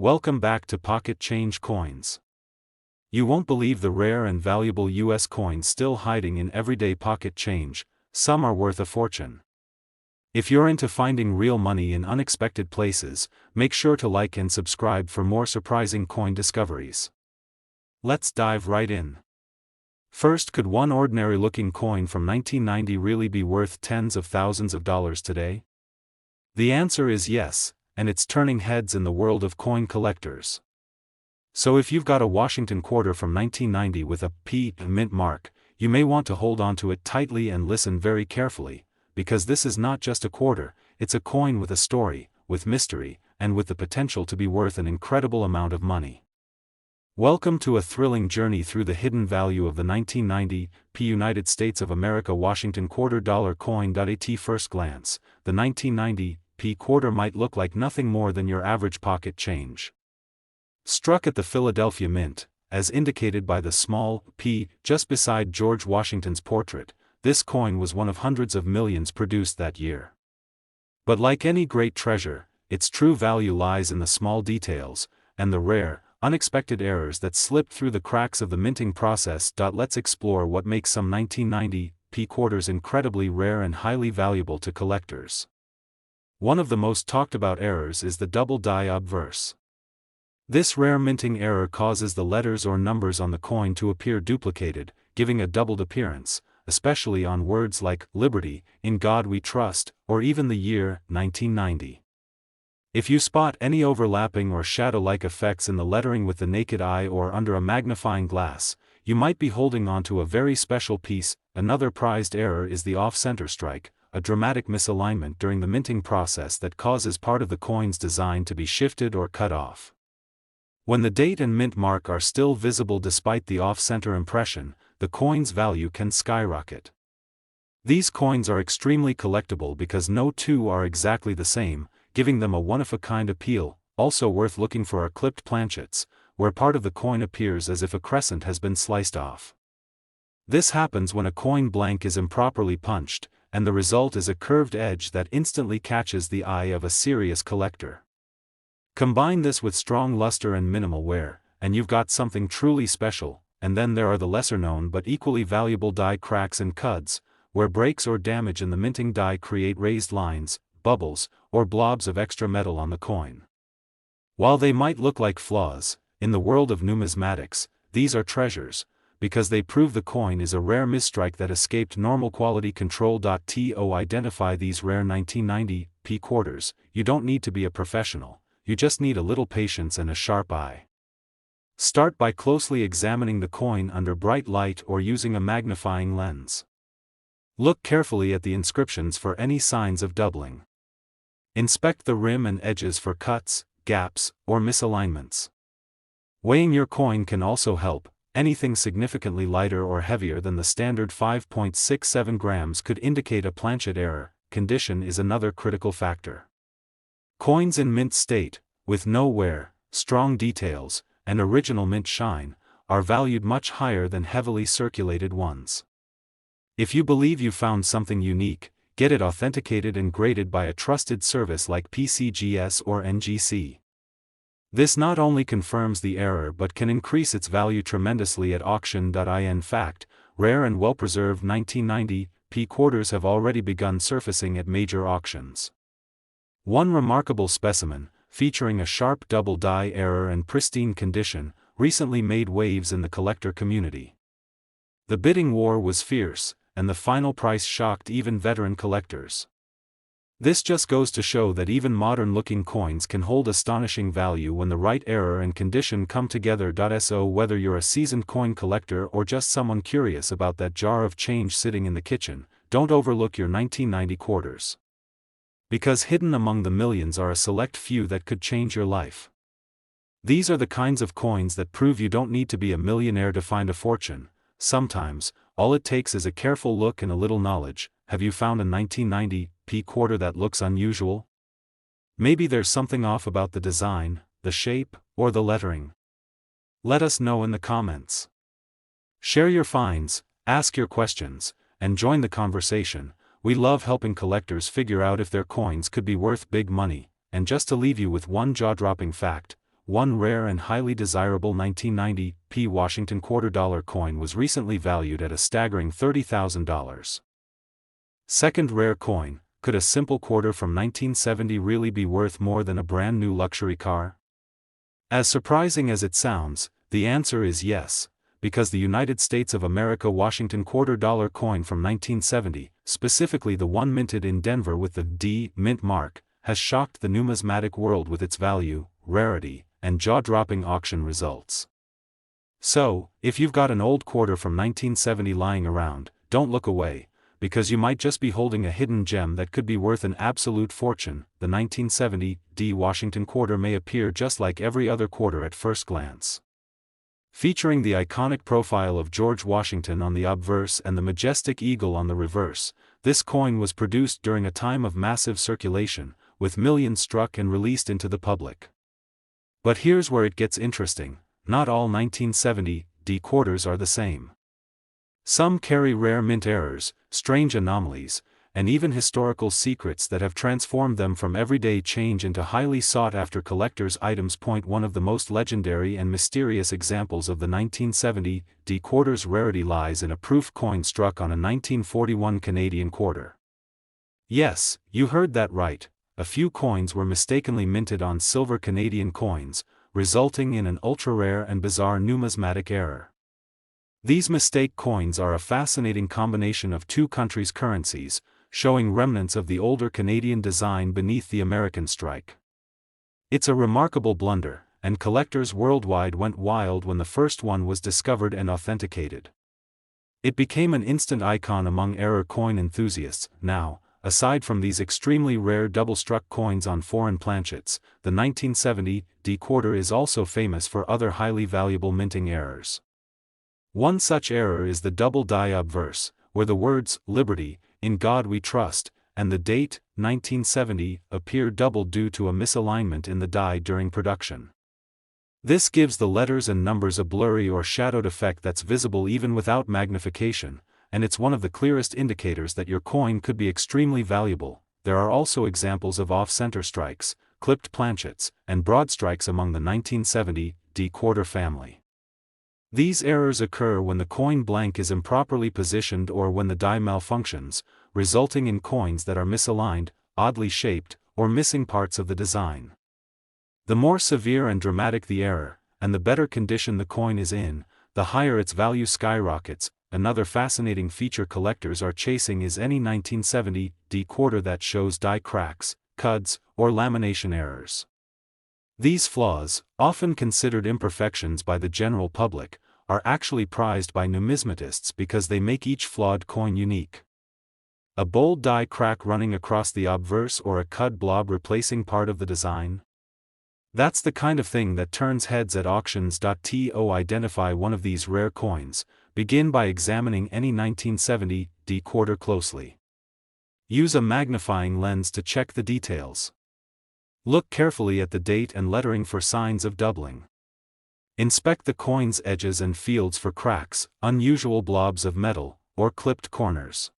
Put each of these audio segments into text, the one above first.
Welcome back to Pocket Change Coins. You won't believe the rare and valuable US coins still hiding in everyday pocket change. Some are worth a fortune. If you're into finding real money in unexpected places, make sure to like and subscribe for more surprising coin discoveries. Let's dive right in. First, could one ordinary-looking coin from 1990 really be worth tens of thousands of dollars today? The answer is yes, and it's turning heads in the world of coin collectors. So if you've got a Washington quarter from 1990 with a P mint mark, you may want to hold on to it tightly and listen very carefully, because this is not just a quarter, it's a coin with a story, with mystery, and with the potential to be worth an incredible amount of money. Welcome to a thrilling journey through the hidden value of the 1990 P United States of America Washington quarter dollar coin. At first glance, the 1990 P quarter might look like nothing more than your average pocket change. Struck at the Philadelphia Mint, as indicated by the small p just beside George Washington's portrait, this coin was one of hundreds of millions produced that year. But like any great treasure, its true value lies in the small details, and the rare, unexpected errors that slip through the cracks of the minting process. Let's explore what makes some 1990 P quarters incredibly rare and highly valuable to collectors. One of the most talked about errors is the double die obverse. This rare minting error causes the letters or numbers on the coin to appear duplicated, giving a doubled appearance, especially on words like liberty, in God we trust, or even the year 1990. If you spot any overlapping or shadow-like effects in the lettering with the naked eye or under a magnifying glass, you might be holding on to a very special piece. Another prized error is the off-center strike, a dramatic misalignment during the minting process that causes part of the coin's design to be shifted or cut off. When the date and mint mark are still visible despite the off-center impression, the coin's value can skyrocket. These coins are extremely collectible because no two are exactly the same, giving them a one-of-a-kind appeal. Also worth looking for are clipped planchets, where part of the coin appears as if a crescent has been sliced off. This happens when a coin blank is improperly punched, and the result is a curved edge that instantly catches the eye of a serious collector. Combine this with strong luster and minimal wear, and you've got something truly special. And then there are the lesser-known but equally valuable die cracks and cuds, where breaks or damage in the minting die create raised lines, bubbles, or blobs of extra metal on the coin. While they might look like flaws, in the world of numismatics, these are treasures, because they prove the coin is a rare misstrike that escaped normal quality control. To identify these rare 1990 P quarters, you don't need to be a professional, you just need a little patience and a sharp eye. Start by closely examining the coin under bright light or using a magnifying lens. Look carefully at the inscriptions for any signs of doubling. Inspect the rim and edges for cuts, gaps, or misalignments. Weighing your coin can also help. Anything significantly lighter or heavier than the standard 5.67 grams could indicate a planchet error. Condition is another critical factor. Coins in mint state, with no wear, strong details, and original mint shine, are valued much higher than heavily circulated ones. If you believe you found something unique, get it authenticated and graded by a trusted service like PCGS or NGC. This not only confirms the error but can increase its value tremendously at auction. In fact, rare and well-preserved 1990 P quarters have already begun surfacing at major auctions. One remarkable specimen, featuring a sharp double die error and pristine condition, recently made waves in the collector community. The bidding war was fierce, and the final price shocked even veteran collectors. This just goes to show that even modern-looking coins can hold astonishing value when the right error and condition come together. So whether you're a seasoned coin collector or just someone curious about that jar of change sitting in the kitchen, don't overlook your 1990 quarters. Because hidden among the millions are a select few that could change your life. These are the kinds of coins that prove you don't need to be a millionaire to find a fortune. Sometimes, all it takes is a careful look and a little knowledge. Have you found a 1990 P quarter that looks unusual? Maybe there's something off about the design, the shape, or the lettering. Let us know in the comments. Share your finds, ask your questions, and join the conversation. We love helping collectors figure out if their coins could be worth big money. And just to leave you with one jaw-dropping fact, one rare and highly desirable 1990 P Washington $quarter coin was recently valued at a staggering $30,000. Second rare coin: could a simple quarter from 1970 really be worth more than a brand new luxury car? As surprising as it sounds, the answer is yes, because the United States of America Washington $quarter coin from 1970, specifically the one minted in Denver with the D Mint mark, has shocked the numismatic world with its value, rarity, and jaw-dropping auction results. So, if you've got an old quarter from 1970 lying around, don't look away, because you might just be holding a hidden gem that could be worth an absolute fortune. The 1970 D Washington quarter may appear just like every other quarter at first glance. Featuring the iconic profile of George Washington on the obverse and the majestic eagle on the reverse, this coin was produced during a time of massive circulation, with millions struck and released into the public. But here's where it gets interesting: not all 1970 D quarters are the same. Some carry rare mint errors, strange anomalies, and even historical secrets that have transformed them from everyday change into highly sought-after collector's items. One of the most legendary and mysterious examples of the 1970 D quarter's rarity lies in a proof coin struck on a 1941 Canadian quarter. Yes, you heard that right. A few coins were mistakenly minted on silver Canadian coins, resulting in an ultra-rare and bizarre numismatic error. These mistake coins are a fascinating combination of two countries' currencies, showing remnants of the older Canadian design beneath the American strike. It's a remarkable blunder, and collectors worldwide went wild when the first one was discovered and authenticated. It became an instant icon among error coin enthusiasts. Now, aside from these extremely rare double-struck coins on foreign planchets, the 1970 D quarter is also famous for other highly valuable minting errors. One such error is the double die obverse, where the words "Liberty, in God We Trust," and the date, 1970, appear doubled due to a misalignment in the die during production. This gives the letters and numbers a blurry or shadowed effect that's visible even without magnification, and it's one of the clearest indicators that your coin could be extremely valuable. There are also examples of off-center strikes, clipped planchets, and broad strikes among the 1970 D quarter family. These errors occur when the coin blank is improperly positioned or when the die malfunctions, resulting in coins that are misaligned, oddly shaped, or missing parts of the design. The more severe and dramatic the error, and the better condition the coin is in, the higher its value skyrockets. Another fascinating feature collectors are chasing is any 1970 D quarter that shows die cracks, cuds, or lamination errors. These flaws, often considered imperfections by the general public, are actually prized by numismatists because they make each flawed coin unique. A bold die crack running across the obverse or a cud blob replacing part of the design? That's the kind of thing that turns heads at auctions. To identify one of these rare coins, begin by examining any 1970 D quarter closely. Use a magnifying lens to check the details. Look carefully at the date and lettering for signs of doubling. Inspect the coin's edges and fields for cracks, unusual blobs of metal, or clipped corners.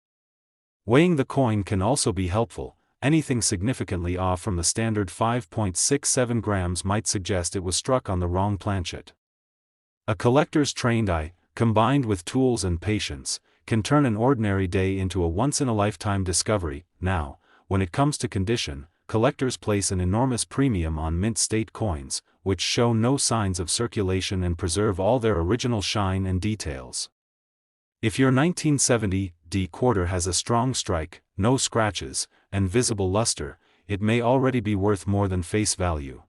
Weighing the coin can also be helpful. Anything significantly off from the standard 5.67 grams might suggest it was struck on the wrong planchet. A collector's trained eye, combined with tools and patience, can turn an ordinary day into a once-in-a-lifetime discovery. Now, when it comes to condition, collectors place an enormous premium on mint state coins, which show no signs of circulation and preserve all their original shine and details. If your 1970 D quarter has a strong strike, no scratches, and visible luster, it may already be worth more than face value.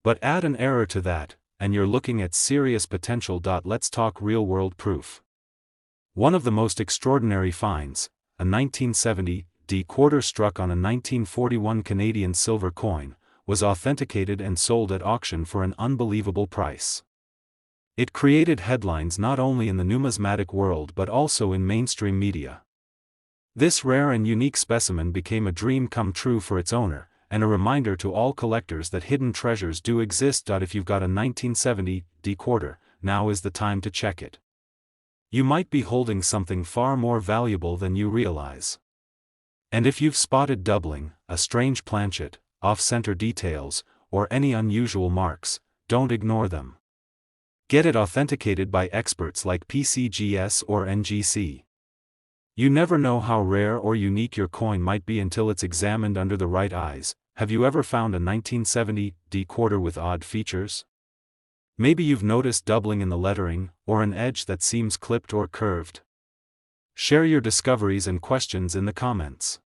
But add an error to that, and you're looking at serious potential. Let's talk real-world proof. One of the most extraordinary finds, a 1970 D quarter struck on a 1941 Canadian silver coin, was authenticated and sold at auction for an unbelievable price. It created headlines not only in the numismatic world but also in mainstream media. This rare and unique specimen became a dream come true for its owner, and a reminder to all collectors that hidden treasures do exist. If you've got a 1970 D quarter, now is the time to check it. You might be holding something far more valuable than you realize. And if you've spotted doubling, a strange planchet, off-center details, or any unusual marks, don't ignore them. Get it authenticated by experts like PCGS or NGC. You never know how rare or unique your coin might be until it's examined under the right eyes. Have you ever found a 1970 quarter with odd features? Maybe you've noticed doubling in the lettering, or an edge that seems clipped or curved. Share your discoveries and questions in the comments.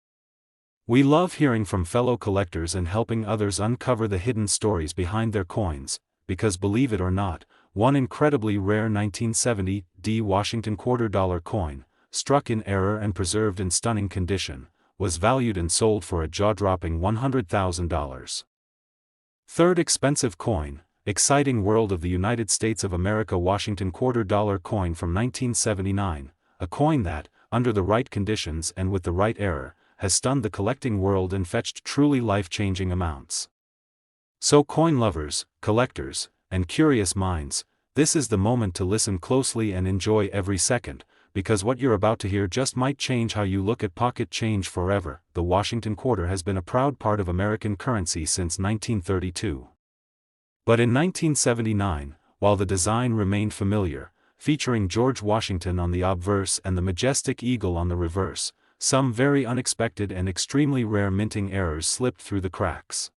We love hearing from fellow collectors and helping others uncover the hidden stories behind their coins, because believe it or not, one incredibly rare 1970 Washington quarter-dollar coin, struck in error and preserved in stunning condition, was valued and sold for a jaw-dropping $100,000. Third expensive coin, exciting world of the United States of America Washington quarter-dollar coin from 1979, a coin that, under the right conditions and with the right error, has stunned the collecting world and fetched truly life-changing amounts. So coin lovers, collectors, and curious minds, this is the moment to listen closely and enjoy every second, because what you're about to hear just might change how you look at pocket change forever. The Washington quarter has been a proud part of American currency since 1932. But in 1979, while the design remained familiar, featuring George Washington on the obverse and the majestic eagle on the reverse, some very unexpected and extremely rare minting errors slipped through the cracks.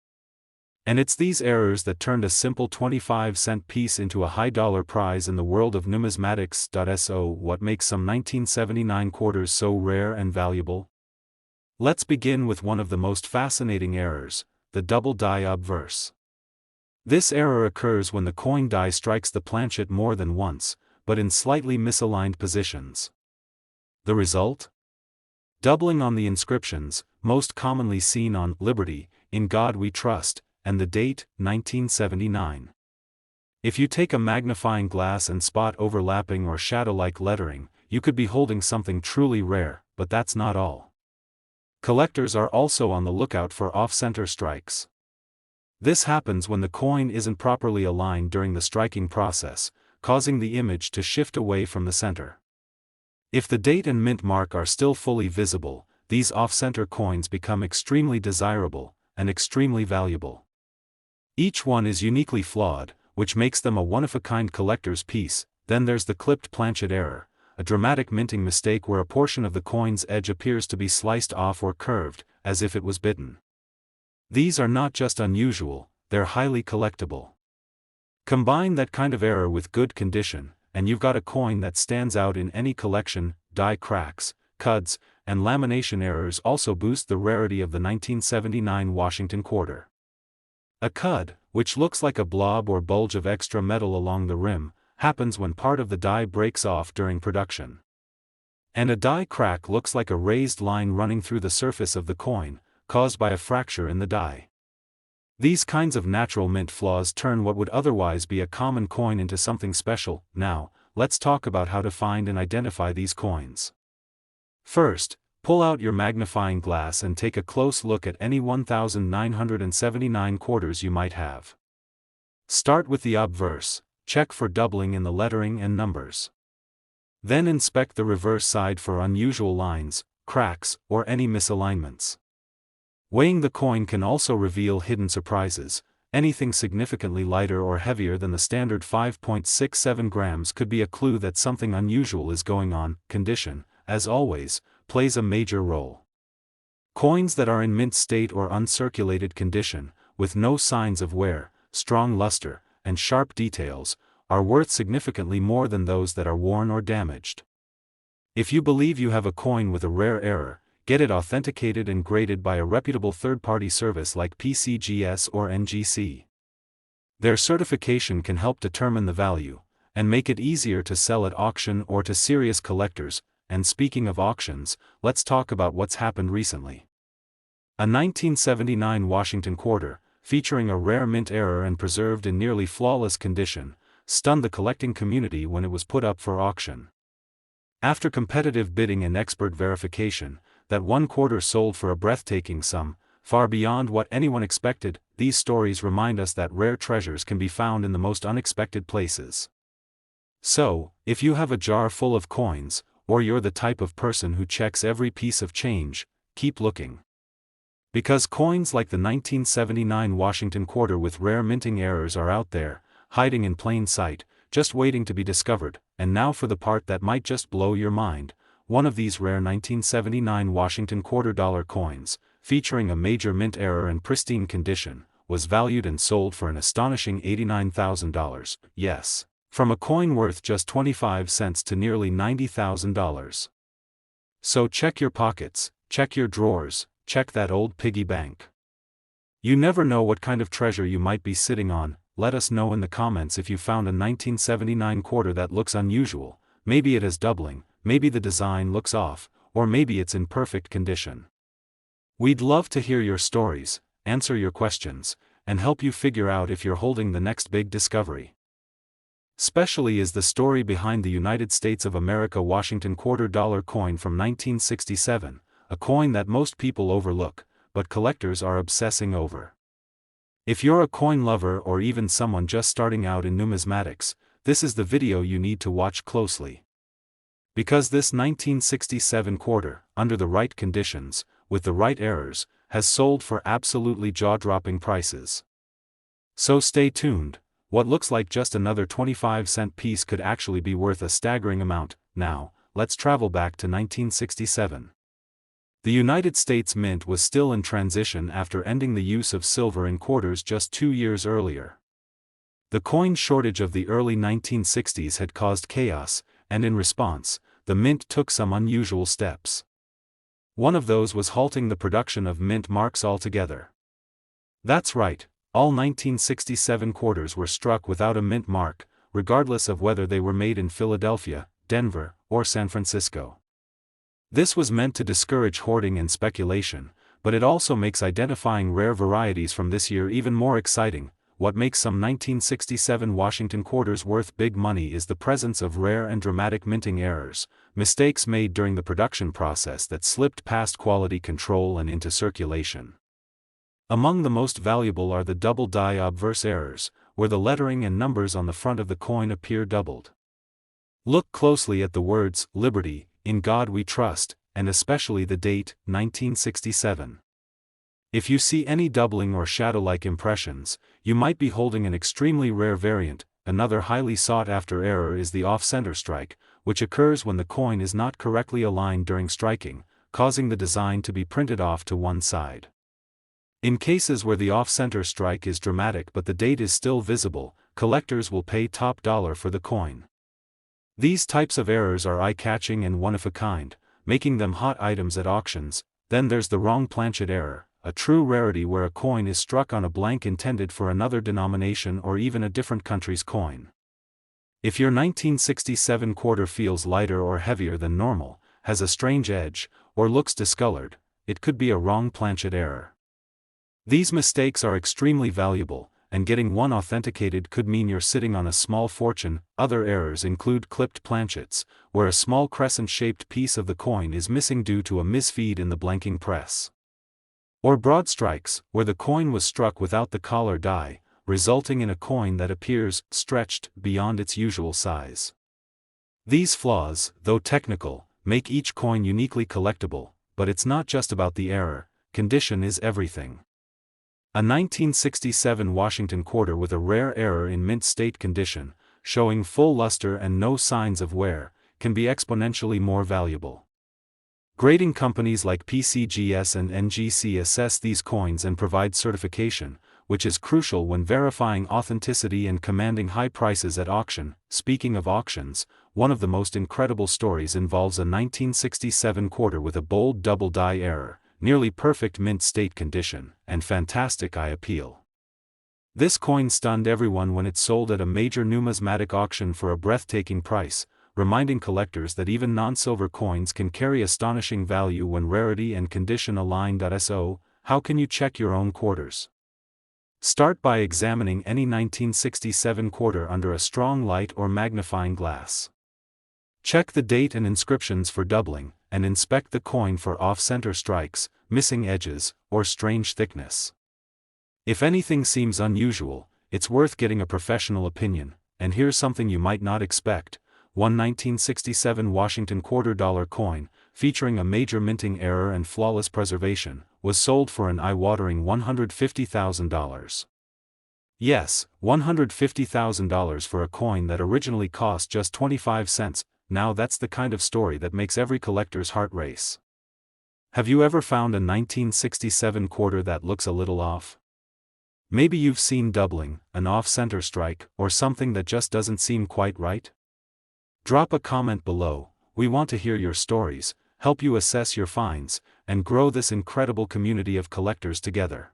And it's these errors that turned a simple 25-cent piece into a high-dollar prize in the world of numismatics. So what makes some 1979 quarters so rare and valuable? Let's begin with one of the most fascinating errors, the double die obverse. This error occurs when the coin die strikes the planchet more than once, but in slightly misaligned positions. The result? Doubling on the inscriptions, most commonly seen on Liberty, In God We Trust, and the date, 1979. If you take a magnifying glass and spot overlapping or shadow-like lettering, you could be holding something truly rare, but that's not all. Collectors are also on the lookout for off-center strikes. This happens when the coin isn't properly aligned during the striking process, causing the image to shift away from the center. If the date and mint mark are still fully visible, these off-center coins become extremely desirable, and extremely valuable. Each one is uniquely flawed, which makes them a one-of-a-kind collector's piece. Then there's the clipped planchet error, a dramatic minting mistake where a portion of the coin's edge appears to be sliced off or curved, as if it was bitten. These are not just unusual, they're highly collectible. Combine that kind of error with good condition, and you've got a coin that stands out in any collection. Die cracks, cuds, and lamination errors also boost the rarity of the 1979 Washington quarter. A cud, which looks like a blob or bulge of extra metal along the rim, happens when part of the die breaks off during production. And a die crack looks like a raised line running through the surface of the coin, caused by a fracture in the die. These kinds of natural mint flaws turn what would otherwise be a common coin into something special. Now, let's talk about how to find and identify these coins. First, pull out your magnifying glass and take a close look at any 1979 quarters you might have. Start with the obverse, check for doubling in the lettering and numbers. Then inspect the reverse side for unusual lines, cracks, or any misalignments. Weighing the coin can also reveal hidden surprises. Anything significantly lighter or heavier than the standard 5.67 grams could be a clue that something unusual is going on. Condition, as always, plays a major role. Coins that are in mint state or uncirculated condition, with no signs of wear, strong luster, and sharp details, are worth significantly more than those that are worn or damaged. If you believe you have a coin with a rare error, get it authenticated and graded by a reputable third-party service like PCGS or NGC. Their certification can help determine the value, and make it easier to sell at auction or to serious collectors. And speaking of auctions, let's talk about what's happened recently. A 1979 Washington quarter, featuring a rare mint error and preserved in nearly flawless condition, stunned the collecting community when it was put up for auction. After competitive bidding and expert verification, that one quarter sold for a breathtaking sum, far beyond what anyone expected. These stories remind us that rare treasures can be found in the most unexpected places. So, if you have a jar full of coins, or you're the type of person who checks every piece of change, keep looking. Because coins like the 1979 Washington quarter with rare minting errors are out there, hiding in plain sight, just waiting to be discovered. And now for the part that might just blow your mind. One of these rare 1979 Washington $quarter coins, featuring a major mint error and pristine condition, was valued and sold for an astonishing $89,000. Yes, from a coin worth just 25 cents to nearly $90,000. So check your pockets, check your drawers, check that old piggy bank. You never know what kind of treasure you might be sitting on. Let us know in the comments if you found a 1979 quarter that looks unusual. Maybe it is doubling, maybe the design looks off, or maybe it's in perfect condition. We'd love to hear your stories, answer your questions, and help you figure out if you're holding the next big discovery. Especially is the story behind the United States of America Washington $quarter coin from 1967, a coin that most people overlook, but collectors are obsessing over. If you're a coin lover or even someone just starting out in numismatics, this is the video you need to watch closely. Because this 1967 quarter, under the right conditions, with the right errors, has sold for absolutely jaw-dropping prices. So stay tuned. What looks like just another 25-cent piece could actually be worth a staggering amount. Now, let's travel back to 1967. The United States Mint was still in transition after ending the use of silver in quarters just 2 years earlier. The coin shortage of the early 1960s had caused chaos, and in response, the Mint took some unusual steps. One of those was halting the production of mint marks altogether. That's right, all 1967 quarters were struck without a mint mark, regardless of whether they were made in Philadelphia, Denver, or San Francisco. This was meant to discourage hoarding and speculation, but it also makes identifying rare varieties from this year even more exciting. What makes some 1967 Washington quarters worth big money is the presence of rare and dramatic minting errors, mistakes made during the production process that slipped past quality control and into circulation. Among the most valuable are the double die obverse errors, where the lettering and numbers on the front of the coin appear doubled. Look closely at the words, Liberty, In God We Trust, and especially the date, 1967. If you see any doubling or shadow-like impressions, you might be holding an extremely rare variant. Another highly sought-after error is the off-center strike, which occurs when the coin is not correctly aligned during striking, causing the design to be printed off to one side. In cases where the off-center strike is dramatic but the date is still visible, collectors will pay top dollar for the coin. These types of errors are eye-catching and one-of-a-kind, making them hot items at auctions. Then there's the wrong planchet error, a true rarity where a coin is struck on a blank intended for another denomination or even a different country's coin. If your 1967 quarter feels lighter or heavier than normal, has a strange edge, or looks discolored, it could be a wrong planchet error. These mistakes are extremely valuable, and getting one authenticated could mean you're sitting on a small fortune. Other errors include clipped planchets, where a small crescent-shaped piece of the coin is missing due to a misfeed in the blanking press. Or broad strikes, where the coin was struck without the collar die, resulting in a coin that appears stretched beyond its usual size. These flaws, though technical, make each coin uniquely collectible, but it's not just about the error. Condition is everything. A 1967 Washington quarter with a rare error in mint state condition, showing full luster and no signs of wear, can be exponentially more valuable. Grading companies like PCGS and NGC assess these coins and provide certification, which is crucial when verifying authenticity and commanding high prices at auction. Speaking of auctions, one of the most incredible stories involves a 1967 quarter with a bold double die error, nearly perfect mint state condition, and fantastic eye appeal. This coin stunned everyone when it sold at a major numismatic auction for a breathtaking price, reminding collectors that even non-silver coins can carry astonishing value when rarity and condition align. So, how can you check your own quarters? Start by examining any 1967 quarter under a strong light or magnifying glass. Check the date and inscriptions for doubling, and inspect the coin for off-center strikes, missing edges, or strange thickness. If anything seems unusual, it's worth getting a professional opinion. And here's something you might not expect. One 1967 Washington $quarter coin, featuring a major minting error and flawless preservation, was sold for an eye-watering $150,000. Yes, $150,000 for a coin that originally cost just 25 cents, now that's the kind of story that makes every collector's heart race. Have you ever found a 1967 quarter that looks a little off? Maybe you've seen doubling, an off-center strike, or something that just doesn't seem quite right? Drop a comment below. We want to hear your stories, help you assess your finds, and grow this incredible community of collectors together.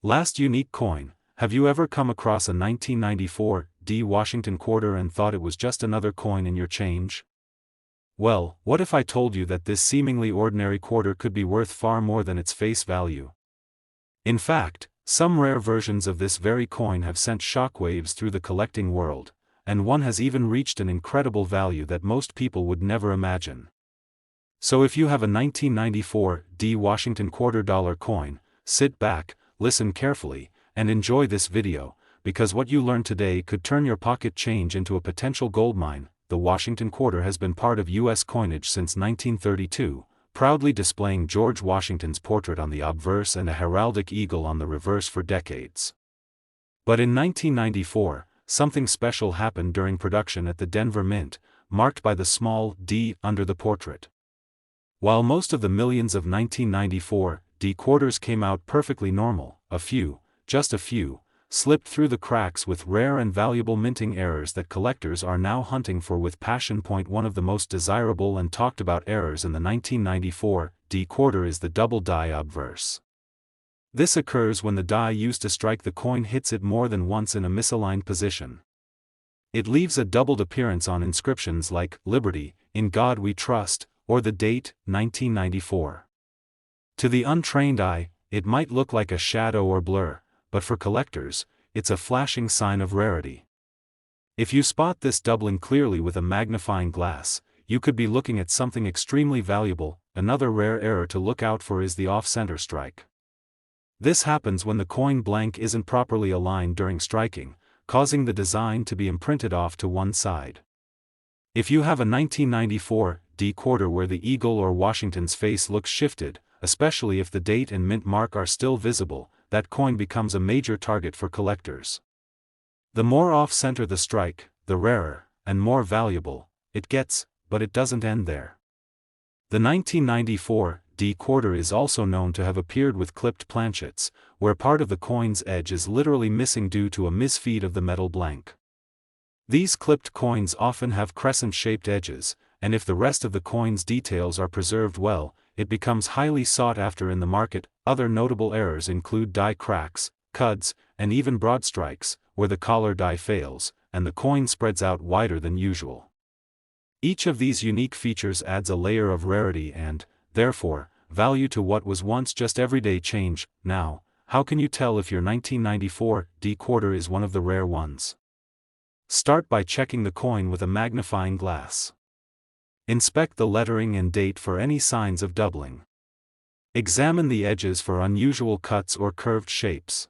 Last unique coin. Have you ever come across a 1994 D Washington quarter and thought it was just another coin in your change? Well, what if I told you that this seemingly ordinary quarter could be worth far more than its face value? In fact, some rare versions of this very coin have sent shockwaves through the collecting world, and one has even reached an incredible value that most people would never imagine. So if you have a 1994 D Washington $quarter coin, sit back, listen carefully, and enjoy this video, because what you learn today could turn your pocket change into a potential goldmine. The Washington quarter has been part of U.S. coinage since 1932, proudly displaying George Washington's portrait on the obverse and a heraldic eagle on the reverse for decades. But in 1994, something special happened during production at the Denver Mint, marked by the small D under the portrait. While most of the millions of 1994 D quarters came out perfectly normal, just a few, slipped through the cracks with rare and valuable minting errors that collectors are now hunting for with passion. One of the most desirable and talked about errors in the 1994 D quarter is the double die obverse. This occurs when the die used to strike the coin hits it more than once in a misaligned position. It leaves a doubled appearance on inscriptions like "Liberty, in God we trust," or the date, 1994. To the untrained eye, it might look like a shadow or blur, but for collectors, it's a flashing sign of rarity. If you spot this doubling clearly with a magnifying glass, you could be looking at something extremely valuable. Another rare error to look out for is the off-center strike. This happens when the coin blank isn't properly aligned during striking, causing the design to be imprinted off to one side. If you have a 1994 D quarter where the eagle or Washington's face looks shifted, especially if the date and mint mark are still visible, that coin becomes a major target for collectors. The more off-center the strike, the rarer, and more valuable, it gets, but it doesn't end there. The 1994 D quarter is also known to have appeared with clipped planchets, where part of the coin's edge is literally missing due to a misfeed of the metal blank. These clipped coins often have crescent-shaped edges, and if the rest of the coin's details are preserved well, it becomes highly sought after in the market. Other notable errors include die cracks, cuds, and even broad strikes, where the collar die fails, and the coin spreads out wider than usual. Each of these unique features adds a layer of rarity and, therefore, value to what was once just everyday change. Now, how can you tell if your 1994 D quarter is one of the rare ones? Start by checking the coin with a magnifying glass. Inspect the lettering and date for any signs of doubling. Examine the edges for unusual cuts or curved shapes.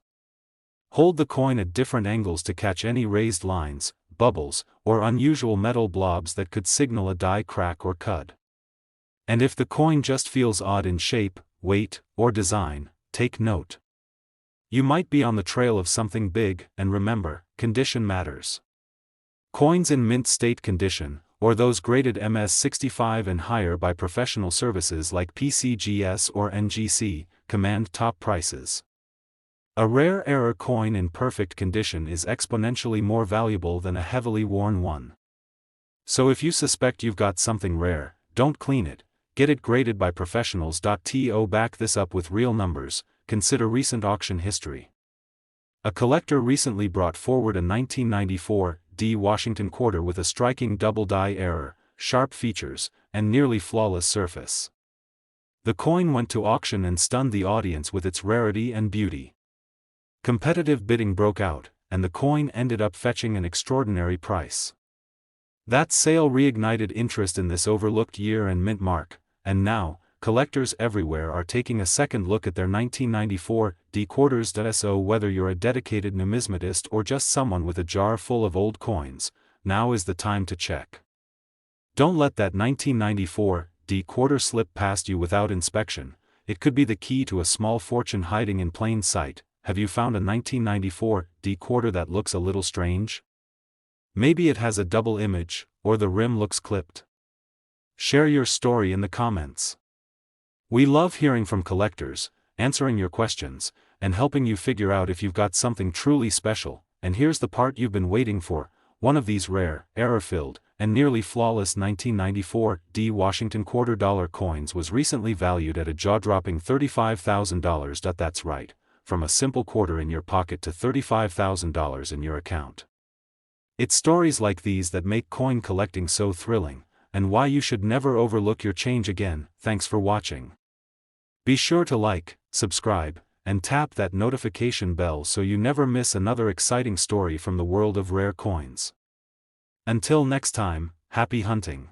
Hold the coin at different angles to catch any raised lines, bubbles, or unusual metal blobs that could signal a die crack or cud. And if the coin just feels odd in shape, weight, or design, take note. You might be on the trail of something big, and remember, condition matters. Coins in mint state condition, or those graded MS65 and higher by professional services like PCGS or NGC, command top prices. A rare error coin in perfect condition is exponentially more valuable than a heavily worn one. So if you suspect you've got something rare, don't clean it, get it graded by professionals. To back this up with real numbers, consider recent auction history. A collector recently brought forward a 1994 D Washington quarter with a striking double die error, sharp features, and nearly flawless surface. The coin went to auction and stunned the audience with its rarity and beauty. Competitive bidding broke out, and the coin ended up fetching an extraordinary price. That sale reignited interest in this overlooked year and mint mark, and now, collectors everywhere are taking a second look at their 1994 D quarters. So whether you're a dedicated numismatist or just someone with a jar full of old coins, now is the time to check. Don't let that 1994 D quarter slip past you without inspection. It could be the key to a small fortune hiding in plain sight. have you found a 1994 D quarter that looks a little strange? Maybe it has a double image, or the rim looks clipped. Share your story in the comments. We love hearing from collectors, answering your questions, and helping you figure out if you've got something truly special. And here's the part you've been waiting for: one of these rare, error-filled, and nearly flawless 1994 D Washington $quarter coins was recently valued at a jaw-dropping $35,000. That's right, from a simple quarter in your pocket to $35,000 in your account. It's stories like these that make coin collecting so thrilling, and why you should never overlook your change again. Thanks for watching. Be sure to like, subscribe, and tap that notification bell so you never miss another exciting story from the world of rare coins. Until next time, happy hunting.